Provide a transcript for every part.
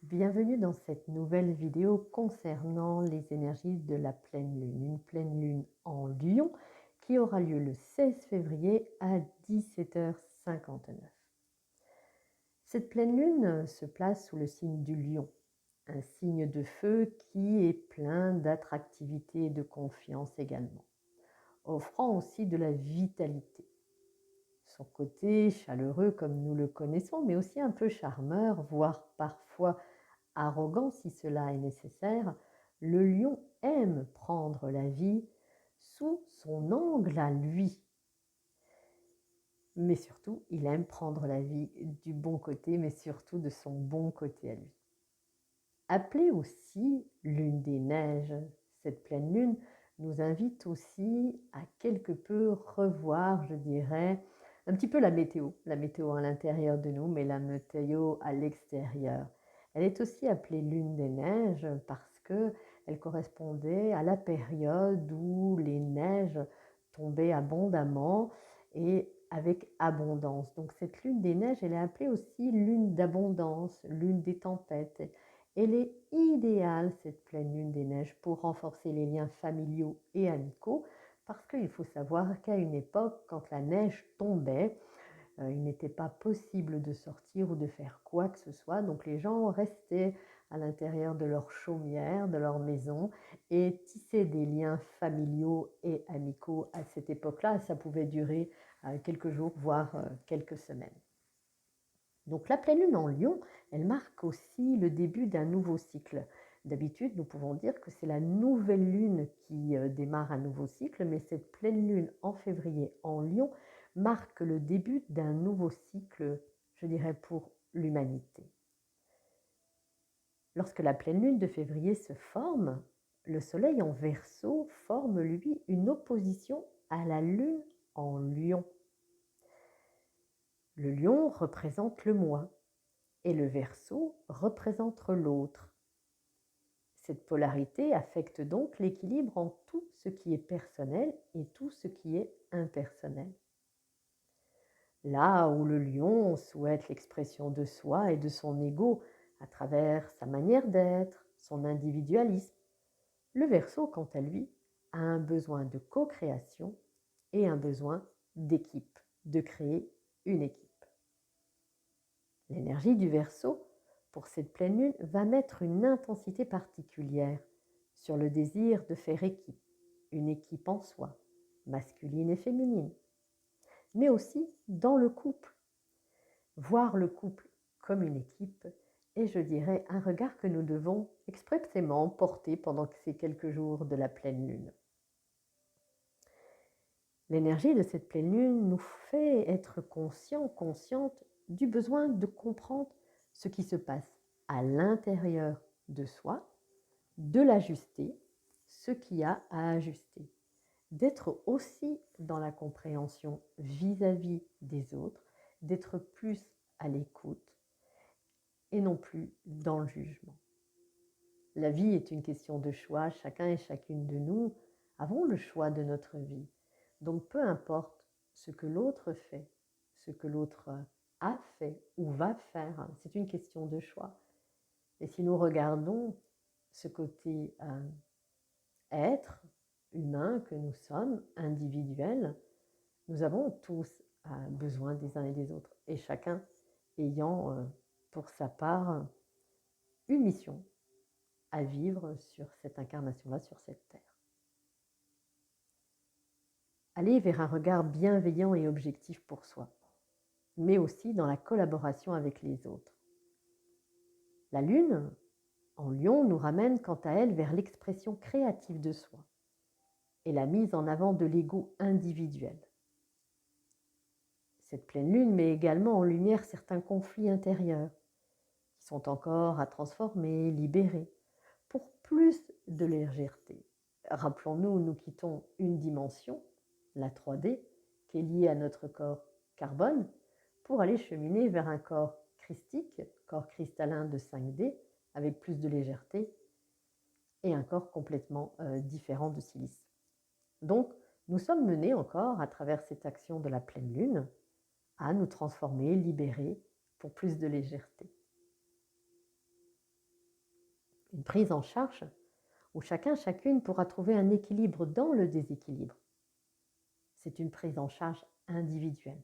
Bienvenue dans cette nouvelle vidéo concernant les énergies de la pleine lune. Une pleine lune en Lion qui aura lieu le 16 février à 17h59. Cette pleine lune se place sous le signe du Lion, un signe de feu qui est plein d'attractivité et de confiance également, offrant aussi de la vitalité. Son côté chaleureux comme nous le connaissons, mais aussi un peu charmeur, voire parfois arrogant si cela est nécessaire, le lion aime prendre la vie sous son angle à lui. Mais surtout, il aime prendre la vie du bon côté, mais surtout de son bon côté à lui. Appelée aussi lune des neiges, cette pleine lune nous invite aussi à quelque peu revoir, je dirais, un petit peu la météo à l'intérieur de nous, mais la météo à l'extérieur. Elle est aussi appelée lune des neiges parce qu'elle correspondait à la période où les neiges tombaient abondamment et avec abondance. Donc cette lune des neiges, elle est appelée aussi lune d'abondance, lune des tempêtes. Elle est idéale, cette pleine lune des neiges, pour renforcer les liens familiaux et amicaux, parce qu'il faut savoir qu'à une époque, quand la neige tombait, il n'était pas possible de sortir ou de faire quoi que ce soit, donc les gens restaient à l'intérieur de leur chaumière, de leur maison, et tissaient des liens familiaux et amicaux à cette époque-là. Ça pouvait durer quelques jours, voire quelques semaines. Donc la pleine lune en Lion, elle marque aussi le début d'un nouveau cycle. D'habitude, nous pouvons dire que c'est la nouvelle lune qui démarre un nouveau cycle, mais cette pleine lune en février en Lion marque le début d'un nouveau cycle, je dirais, pour l'humanité. Lorsque la pleine lune de février se forme, le soleil en Verseau forme, lui, une opposition à la lune en Lion. Le lion représente le moi et le Verseau représente l'autre. Cette polarité affecte donc l'équilibre en tout ce qui est personnel et tout ce qui est impersonnel. Là où le lion souhaite l'expression de soi et de son ego à travers sa manière d'être, son individualisme, le Verseau, quant à lui, a un besoin de co-création et un besoin d'équipe, de créer une équipe. L'énergie du Verseau, pour cette pleine lune, va mettre une intensité particulière sur le désir de faire équipe, une équipe en soi, masculine et féminine, mais aussi dans le couple. Voir le couple comme une équipe est, je dirais, un regard que nous devons expressément porter pendant ces quelques jours de la pleine lune. L'énergie de cette pleine lune nous fait être consciente du besoin de comprendre ce qui se passe à l'intérieur de soi, de l'ajuster, ce qu'il y a à ajuster, d'être aussi dans la compréhension vis-à-vis des autres, d'être plus à l'écoute et non plus dans le jugement. La vie est une question de choix, chacun et chacune de nous avons le choix de notre vie. Donc peu importe ce que l'autre fait, ce que l'autre a fait ou va faire, c'est une question de choix. Et si nous regardons ce côté être humain que nous sommes, individuel, nous avons tous besoin des uns et des autres, et chacun ayant pour sa part une mission à vivre sur cette incarnation-là, sur cette terre. Aller vers un regard bienveillant et objectif pour soi, mais aussi dans la collaboration avec les autres. La Lune, en Lion, nous ramène quant à elle vers l'expression créative de soi et la mise en avant de l'ego individuel. Cette pleine Lune met également en lumière certains conflits intérieurs qui sont encore à transformer, libérer, pour plus de légèreté. Rappelons-nous, nous quittons une dimension, la 3D, qui est liée à notre corps carbone, pour aller cheminer vers un corps christique, corps cristallin de 5D, avec plus de légèreté, et un corps complètement différent de silice. Donc, nous sommes menés encore, à travers cette action de la pleine lune, à nous transformer, libérer, pour plus de légèreté. Une prise en charge où chacun, chacune pourra trouver un équilibre dans le déséquilibre. C'est une prise en charge individuelle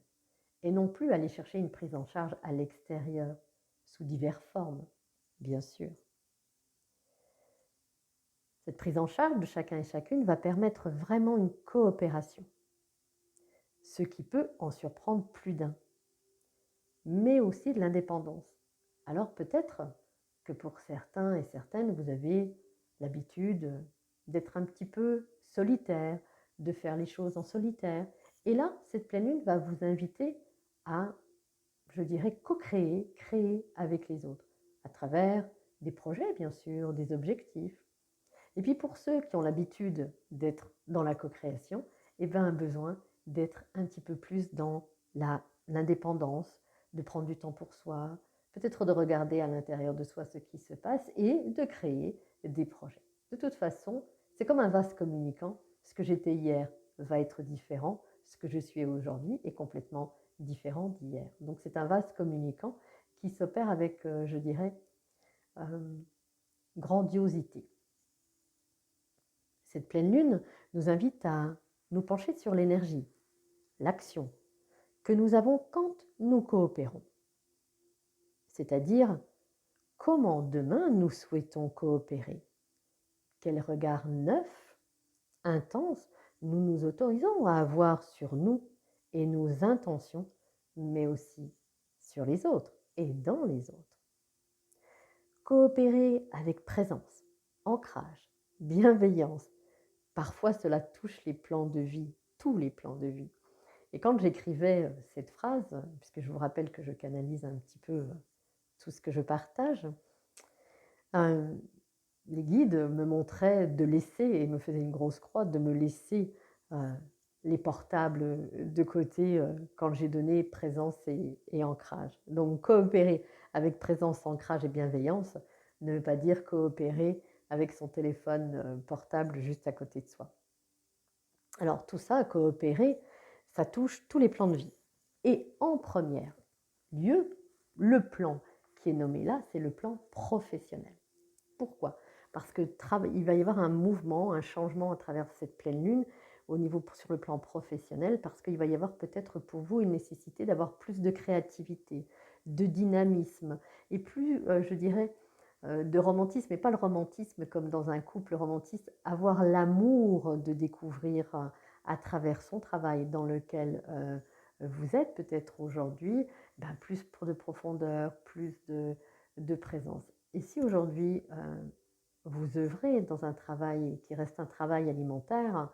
et non plus aller chercher une prise en charge à l'extérieur, sous diverses formes, bien sûr. Cette prise en charge de chacun et chacune va permettre vraiment une coopération, ce qui peut en surprendre plus d'un, mais aussi de l'indépendance. Alors peut-être que pour certains et certaines, vous avez l'habitude d'être un petit peu solitaire, de faire les choses en solitaire. Et là, cette pleine lune va vous inviter à, je dirais, co-créer, créer avec les autres, à travers des projets, bien sûr, des objectifs. Et puis pour ceux qui ont l'habitude d'être dans la co-création, eh bien, un besoin d'être un petit peu plus dans l'indépendance, de prendre du temps pour soi, peut-être de regarder à l'intérieur de soi ce qui se passe et de créer des projets. De toute façon, c'est comme un vase communicant. Ce que j'étais hier va être différent. Ce que je suis aujourd'hui est complètement différent d'hier. Donc c'est un vase communicant qui s'opère avec, je dirais, grandiosité. Cette pleine lune nous invite à nous pencher sur l'énergie, l'action, que nous avons quand nous coopérons. C'est-à-dire, comment demain nous souhaitons coopérer? Quel regard neuf, intense, nous nous autorisons à avoir sur nous et nos intentions, mais aussi sur les autres et dans les autres. Coopérer avec présence, ancrage, bienveillance. Parfois, cela touche les plans de vie, tous les plans de vie. Et quand j'écrivais cette phrase, puisque je vous rappelle que je canalise un petit peu tout ce que je partage, les guides me montraient de laisser, et me faisaient une grosse croix, de me laisser les portables de côté quand j'ai donné présence et ancrage. Donc coopérer avec présence, ancrage et bienveillance ne veut pas dire coopérer avec son téléphone portable juste à côté de soi. Alors tout ça, coopérer, ça touche tous les plans de vie. Et en premier lieu, le plan qui est nommé là, c'est le plan professionnel. Pourquoi? Parce que il va y avoir un mouvement, un changement à travers cette pleine lune sur le plan professionnel, parce qu'il va y avoir peut-être pour vous une nécessité d'avoir plus de créativité, de dynamisme, et plus, je dirais, de romantisme, mais pas le romantisme comme dans un couple romantique, avoir l'amour de découvrir à travers son travail dans lequel vous êtes peut-être aujourd'hui, plus de profondeur, plus de présence. Et si aujourd'hui vous œuvrez dans un travail qui reste un travail alimentaire,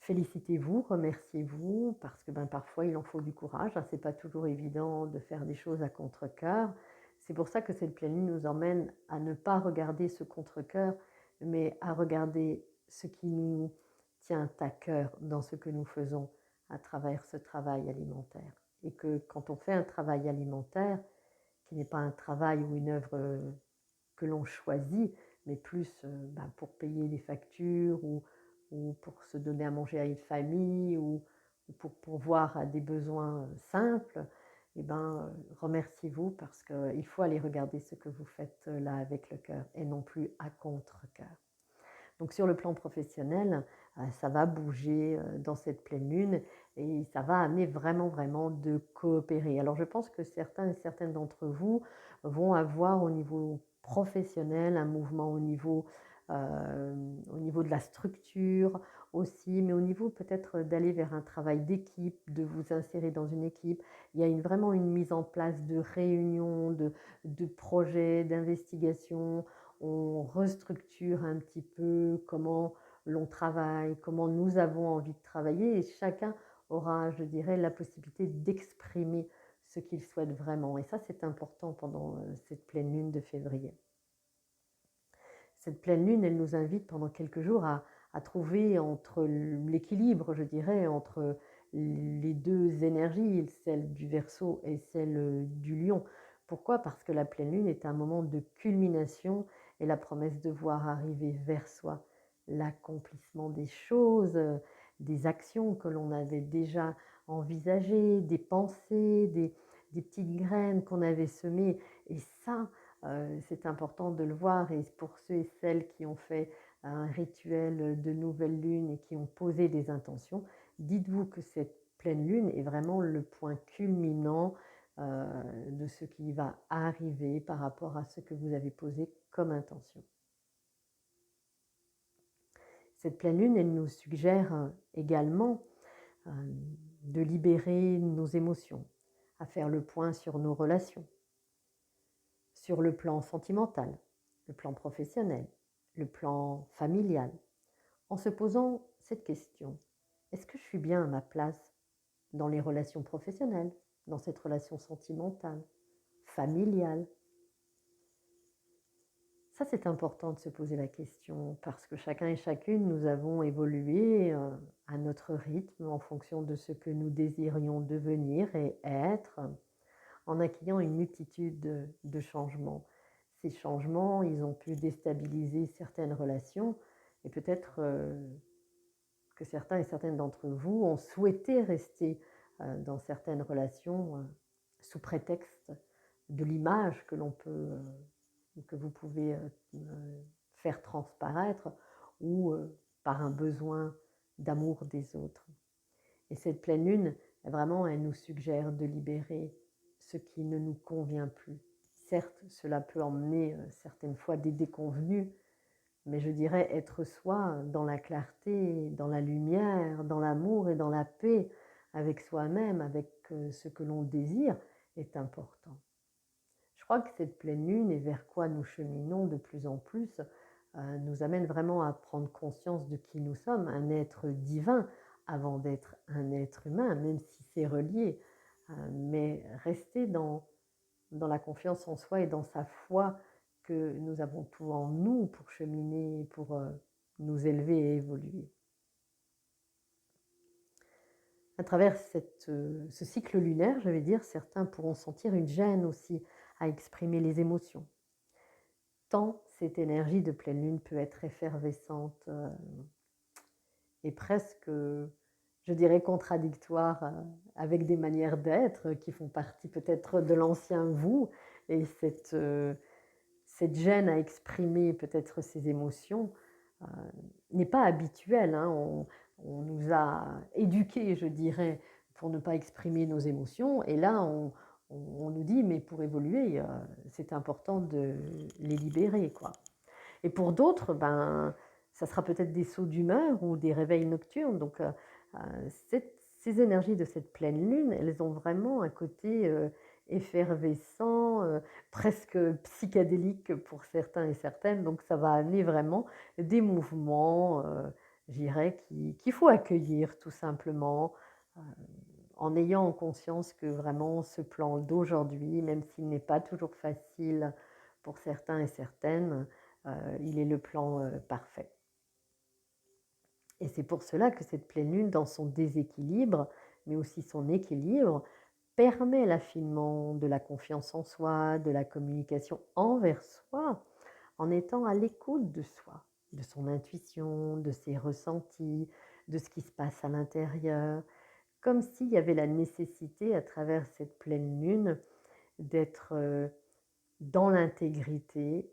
félicitez-vous, remerciez-vous, parce que parfois il en faut du courage, ce n'est pas toujours évident de faire des choses à contre-cœur. C'est pour ça que cette pleine lune nous emmène à ne pas regarder ce contre-cœur, mais à regarder ce qui nous tient à cœur dans ce que nous faisons à travers ce travail alimentaire. Et que quand on fait un travail alimentaire, qui n'est pas un travail ou une œuvre que l'on choisit, mais plus pour payer des factures ou pour se donner à manger à une famille ou pour pourvoir à des besoins simples, remerciez-vous parce qu'il faut aller regarder ce que vous faites là avec le cœur et non plus à contre-cœur. Donc sur le plan professionnel, ça va bouger dans cette pleine lune et ça va amener vraiment de coopérer. Alors je pense que certains et certaines d'entre vous vont avoir au niveau professionnel un mouvement au niveau de la structure aussi, mais au niveau peut-être d'aller vers un travail d'équipe, de vous insérer dans une équipe. Il y a vraiment une mise en place de réunions, de projets, d'investigations. On restructure un petit peu comment l'on travaille, comment nous avons envie de travailler et chacun aura, je dirais, la possibilité d'exprimer ce qu'il souhaite vraiment. Et ça, c'est important pendant cette pleine lune de février. Cette pleine lune, elle nous invite pendant quelques jours à trouver entre l'équilibre, je dirais, entre les deux énergies, celle du Verseau et celle du Lion. Pourquoi? Parce que la pleine lune est un moment de culmination et la promesse de voir arriver vers soi l'accomplissement des choses, des actions que l'on avait déjà envisagées, des pensées, des petites graines qu'on avait semées. Et ça, c'est important de le voir et pour ceux et celles qui ont fait un rituel de nouvelle lune et qui ont posé des intentions, dites-vous que cette pleine lune est vraiment le point culminant de ce qui va arriver par rapport à ce que vous avez posé comme intention. Cette pleine lune, elle nous suggère également de libérer nos émotions, à faire le point sur nos relations, sur le plan sentimental, le plan professionnel, le plan familial, en se posant cette question: est-ce que je suis bien à ma place dans les relations professionnelles, dans cette relation sentimentale, familiale? Ça, c'est important de se poser la question parce que chacun et chacune, nous avons évolué à notre rythme en fonction de ce que nous désirions devenir et être, en accueillant une multitude de changements. Ces changements, ils ont pu déstabiliser certaines relations et peut-être que certains et certaines d'entre vous ont souhaité rester dans certaines relations sous prétexte de l'image que l'on peut que vous pouvez faire transparaître ou par un besoin d'amour des autres. Et cette pleine lune, vraiment, elle nous suggère de libérer ce qui ne nous convient plus. Certes, cela peut emmener certaines fois des déconvenues, mais je dirais être soi dans la clarté, dans la lumière, dans l'amour et dans la paix avec soi-même, avec ce que l'on désire, est important. Je crois que cette pleine lune et vers quoi nous cheminons de plus en plus nous amène vraiment à prendre conscience de qui nous sommes, un être divin avant d'être un être humain, même si c'est relié, mais rester dans la confiance en soi et dans sa foi que nous avons tout en nous pour cheminer, pour nous élever et évoluer. À travers ce cycle lunaire, je vais dire, certains pourront sentir une gêne aussi à exprimer les émotions. Tant cette énergie de pleine lune peut être effervescente et presque, je dirais, contradictoire avec des manières d'être qui font partie peut-être de l'ancien vous. Et cette gêne à exprimer peut-être ses émotions n'est pas habituelle. Hein. On nous a éduqués, je dirais, pour ne pas exprimer nos émotions. Et là, on nous dit, mais pour évoluer, c'est important de les libérer, quoi. Et pour d'autres, ben, ça sera peut-être des sauts d'humeur ou des réveils nocturnes. Donc, ces énergies de cette pleine lune, elles ont vraiment un côté effervescent, presque psychédélique pour certains et certaines. Donc, ça va amener vraiment des mouvements, je dirais, qu'il faut accueillir tout simplement, en ayant conscience que vraiment ce plan d'aujourd'hui, même s'il n'est pas toujours facile pour certains et certaines, il est le plan parfait. Et c'est pour cela que cette pleine lune, dans son déséquilibre, mais aussi son équilibre, permet l'affinement de la confiance en soi, de la communication envers soi, en étant à l'écoute de soi, de son intuition, de ses ressentis, de ce qui se passe à l'intérieur, comme s'il y avait la nécessité, à travers cette pleine lune, d'être dans l'intégrité,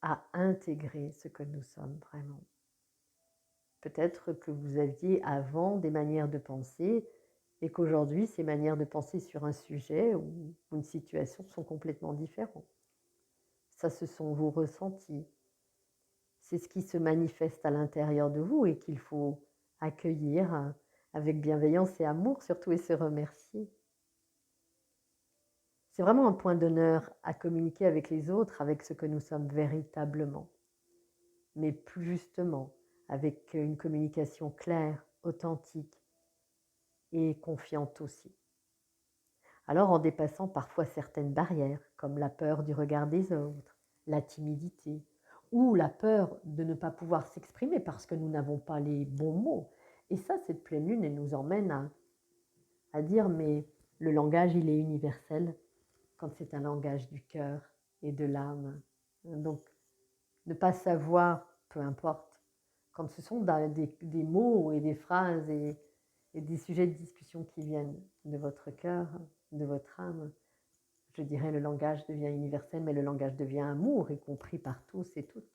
à intégrer ce que nous sommes vraiment. Peut-être que vous aviez avant des manières de penser et qu'aujourd'hui, ces manières de penser sur un sujet ou une situation sont complètement différentes. Ça, ce sont vos ressentis. C'est ce qui se manifeste à l'intérieur de vous et qu'il faut accueillir avec bienveillance et amour surtout et se remercier. C'est vraiment un point d'honneur à communiquer avec les autres, avec ce que nous sommes véritablement. Mais plus justement, avec une communication claire, authentique et confiante aussi. Alors en dépassant parfois certaines barrières, comme la peur du regard des autres, la timidité, ou la peur de ne pas pouvoir s'exprimer parce que nous n'avons pas les bons mots. Et ça, cette pleine lune, elle nous emmène à dire, mais le langage, il est universel quand c'est un langage du cœur et de l'âme. Donc, ne pas savoir, peu importe, quand ce sont des mots et des phrases et des sujets de discussion qui viennent de votre cœur, de votre âme, je dirais, le langage devient universel, mais le langage devient amour, y compris par tous et toutes.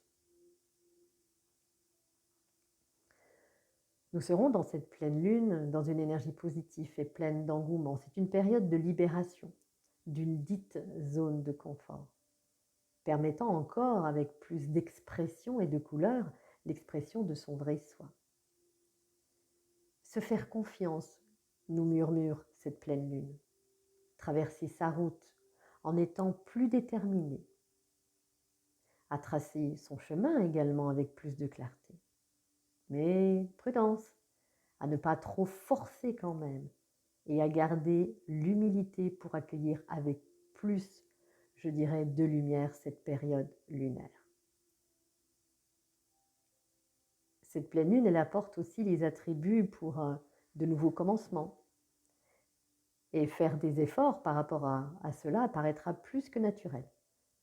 Nous serons dans cette pleine lune dans une énergie positive et pleine d'engouement. C'est une période de libération d'une dite zone de confort, permettant encore, avec plus d'expression et de couleur, l'expression de son vrai soi. Se faire confiance, nous murmure cette pleine lune. Traverser sa route en étant plus déterminé. À tracer son chemin également avec plus de clarté. Mais prudence, à ne pas trop forcer quand même et à garder l'humilité pour accueillir avec plus, je dirais, de lumière cette période lunaire. Cette pleine lune, elle apporte aussi les attributs pour de nouveaux commencements. Et faire des efforts par rapport à cela apparaîtra plus que naturel,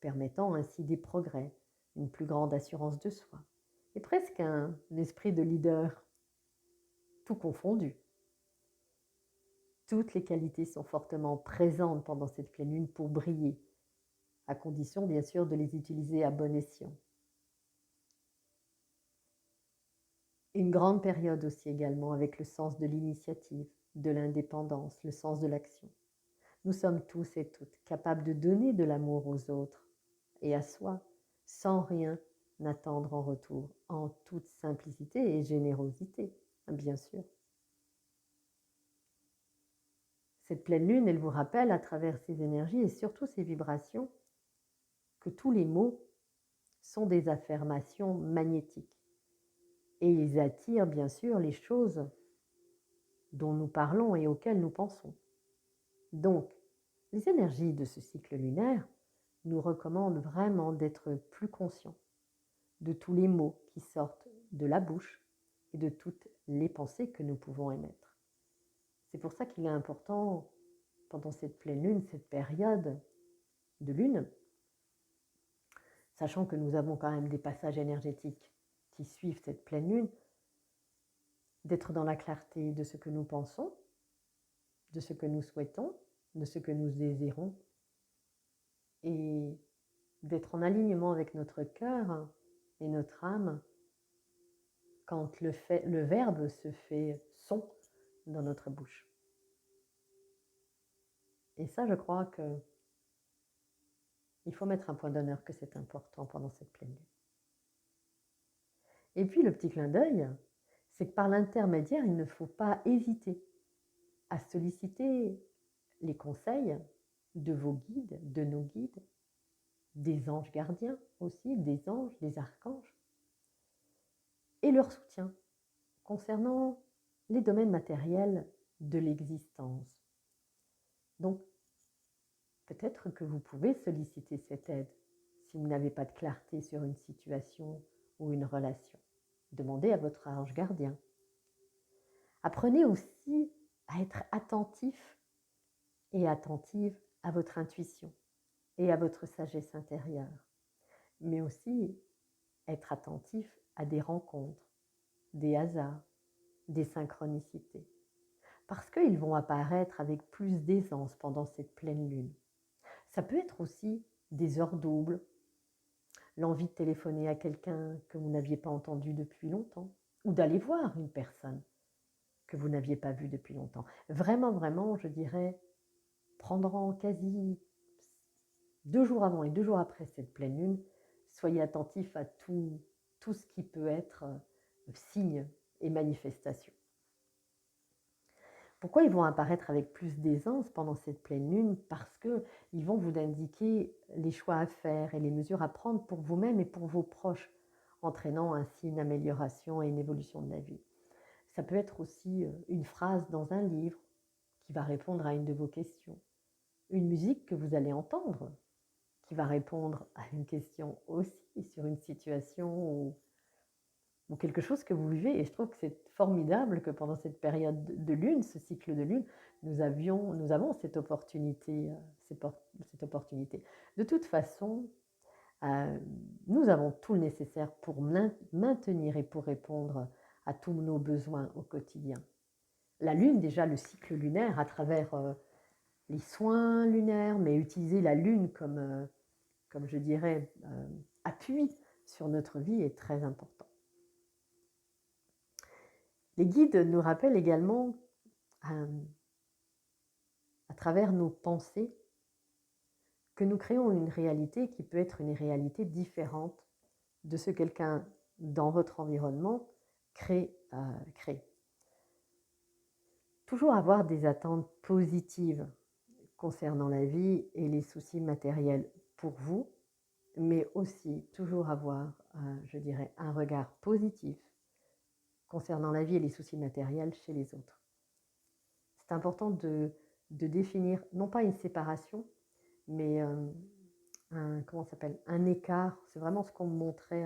permettant ainsi des progrès, une plus grande assurance de soi, et presque un esprit de leader, tout confondu. Toutes les qualités sont fortement présentes pendant cette pleine lune pour briller, à condition bien sûr de les utiliser à bon escient. Une grande période aussi également avec le sens de l'initiative, de l'indépendance, le sens de l'action. Nous sommes tous et toutes capables de donner de l'amour aux autres et à soi, sans rien attendre en retour, en toute simplicité et générosité, bien sûr. Cette pleine lune, elle vous rappelle à travers ces énergies et surtout ces vibrations que tous les mots sont des affirmations magnétiques. Et ils attirent bien sûr les choses dont nous parlons et auxquelles nous pensons. Donc, les énergies de ce cycle lunaire nous recommandent vraiment d'être plus conscients de tous les mots qui sortent de la bouche et de toutes les pensées que nous pouvons émettre. C'est pour ça qu'il est important, pendant cette pleine lune, cette période de lune, sachant que nous avons quand même des passages énergétiques qui suivent cette pleine lune, d'être dans la clarté de ce que nous pensons, de ce que nous souhaitons, de ce que nous désirons, et d'être en alignement avec notre cœur et notre âme quand le verbe se fait son dans notre bouche. Et ça, je crois que il faut mettre un point d'honneur que c'est important pendant cette pleine lune. Et puis le petit clin d'œil, c'est que par l'intermédiaire, il ne faut pas hésiter à solliciter les conseils de vos guides, de nos guides, des anges gardiens aussi, des anges, des archanges, et leur soutien concernant les domaines matériels de l'existence. Donc, peut-être que vous pouvez solliciter cette aide si vous n'avez pas de clarté sur une situation ou une relation. Demandez à votre ange gardien. Apprenez aussi à être attentif et attentive à votre intuition et à votre sagesse intérieure, mais aussi être attentif à des rencontres, des hasards, des synchronicités, parce qu'ils vont apparaître avec plus d'aisance pendant cette pleine lune. Ça peut être aussi des heures doubles, l'envie de téléphoner à quelqu'un que vous n'aviez pas entendu depuis longtemps, ou d'aller voir une personne que vous n'aviez pas vue depuis longtemps. Vraiment, vraiment, je dirais, prendre en quasi 2 jours avant et 2 jours après cette pleine lune, soyez attentifs à tout ce qui peut être signe et manifestation. Pourquoi ils vont apparaître avec plus d'aisance pendant cette pleine lune? Parce qu'ils vont vous indiquer les choix à faire et les mesures à prendre pour vous-même et pour vos proches, entraînant ainsi une amélioration et une évolution de la vie. Ça peut être aussi une phrase dans un livre qui va répondre à une de vos questions, une musique que vous allez entendre qui va répondre à une question aussi sur une situation ou quelque chose que vous vivez. Et je trouve que c'est formidable que pendant cette période de lune, ce cycle de lune, nous avons cette opportunité. De toute façon, nous avons tout le nécessaire pour maintenir et pour répondre à tous nos besoins au quotidien. La lune, déjà le cycle lunaire, à travers les soins lunaires, mais utiliser la lune comme je dirais, appui sur notre vie est très important. Les guides nous rappellent également, à travers nos pensées, que nous créons une réalité qui peut être une réalité différente de ce que quelqu'un dans votre environnement crée. Toujours avoir des attentes positives concernant la vie et les soucis matériels pour vous, mais aussi toujours avoir, je dirais, un regard positif concernant la vie et les soucis matériels chez les autres. C'est important de définir, non pas une séparation, mais un écart. C'est vraiment ce qu'on me montrait,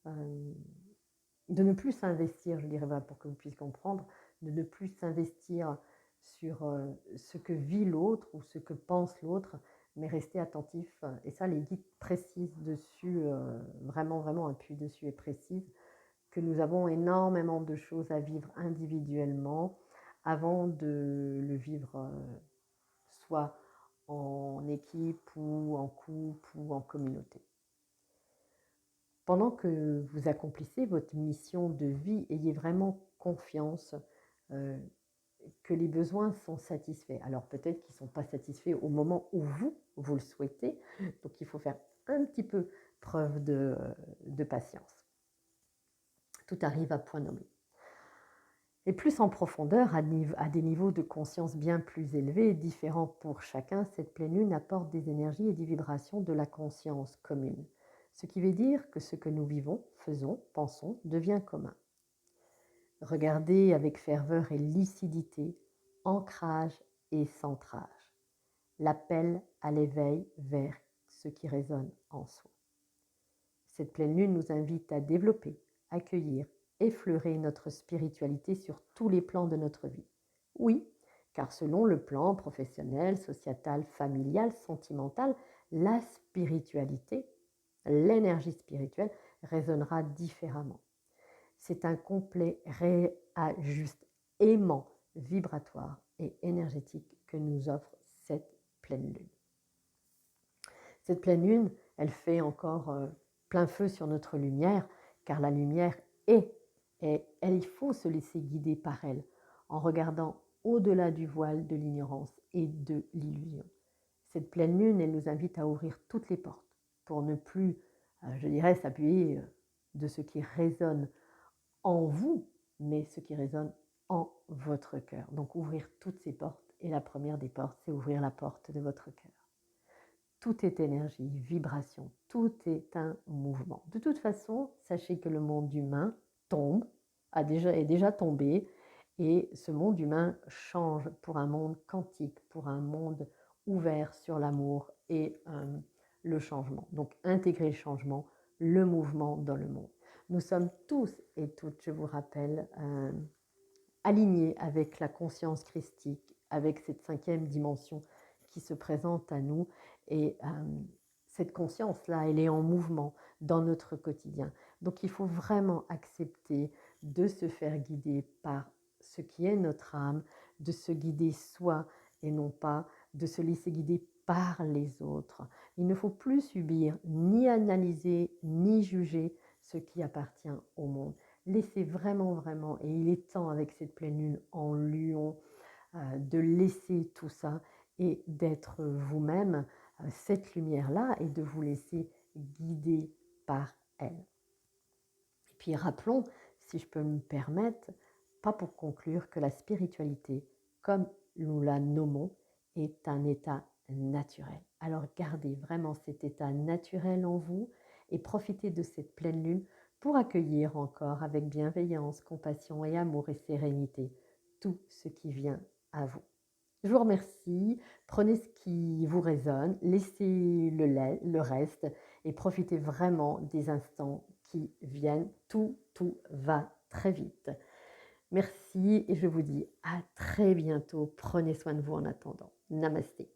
de ne plus s'investir, je dirais, pour que vous puissiez comprendre, de ne plus s'investir sur ce que vit l'autre ou ce que pense l'autre, mais rester attentif. Et ça, les guides précisent dessus, vraiment appuient dessus et précisent que nous avons énormément de choses à vivre individuellement avant de le vivre soit en équipe ou en couple ou en communauté. Pendant que vous accomplissez votre mission de vie, ayez vraiment confiance que les besoins sont satisfaits. Alors peut-être qu'ils ne sont pas satisfaits au moment où vous le souhaitez, donc il faut faire un petit peu preuve de patience. Tout arrive à point nommé. Et plus en profondeur, à des niveaux de conscience bien plus élevés, différents pour chacun, cette pleine lune apporte des énergies et des vibrations de la conscience commune. Ce qui veut dire que ce que nous vivons, faisons, pensons, devient commun. Regardez avec ferveur et lucidité, ancrage et centrage, l'appel à l'éveil vers ce qui résonne en soi. Cette pleine lune nous invite à développer, accueillir, effleurer notre spiritualité sur tous les plans de notre vie. Oui, car selon le plan professionnel, sociétal, familial, sentimental, la spiritualité, l'énergie spirituelle résonnera différemment. C'est un complet réajustement vibratoire et énergétique que nous offre cette pleine lune. Cette pleine lune, elle fait encore plein feu sur notre lumière, car la lumière est, et il faut se laisser guider par elle, en regardant au-delà du voile de l'ignorance et de l'illusion. Cette pleine lune, elle nous invite à ouvrir toutes les portes pour ne plus, je dirais, s'appuyer de ce qui résonne en vous, mais ce qui résonne en votre cœur. Donc ouvrir toutes ces portes, et la première des portes, c'est ouvrir la porte de votre cœur. Tout est énergie, vibration, tout est un mouvement. De toute façon, sachez que le monde humain est déjà tombé, et ce monde humain change pour un monde quantique, pour un monde ouvert sur l'amour et le changement. Donc intégrer le changement, le mouvement dans le monde. Nous sommes tous et toutes, je vous rappelle, alignés avec la conscience christique, avec cette 5e dimension qui se présente à nous. Et cette conscience-là, elle est en mouvement dans notre quotidien. Donc il faut vraiment accepter de se faire guider par ce qui est notre âme, de se guider soi et non pas de se laisser guider par les autres. Il ne faut plus subir, ni analyser, ni juger ce qui appartient au monde. Laissez vraiment, et il est temps avec cette pleine lune en Lion, de laisser tout ça et d'être vous-même cette lumière-là et de vous laisser guider par elle. Et puis rappelons, si je peux me permettre, pas pour conclure, que la spiritualité, comme nous la nommons, est un état naturel. Alors gardez vraiment cet état naturel en vous et profitez de cette pleine lune pour accueillir encore avec bienveillance, compassion et amour et sérénité tout ce qui vient à vous. Je vous remercie, prenez ce qui vous résonne, laissez le reste et profitez vraiment des instants qui viennent. Tout va très vite. Merci et je vous dis à très bientôt. Prenez soin de vous en attendant. Namasté.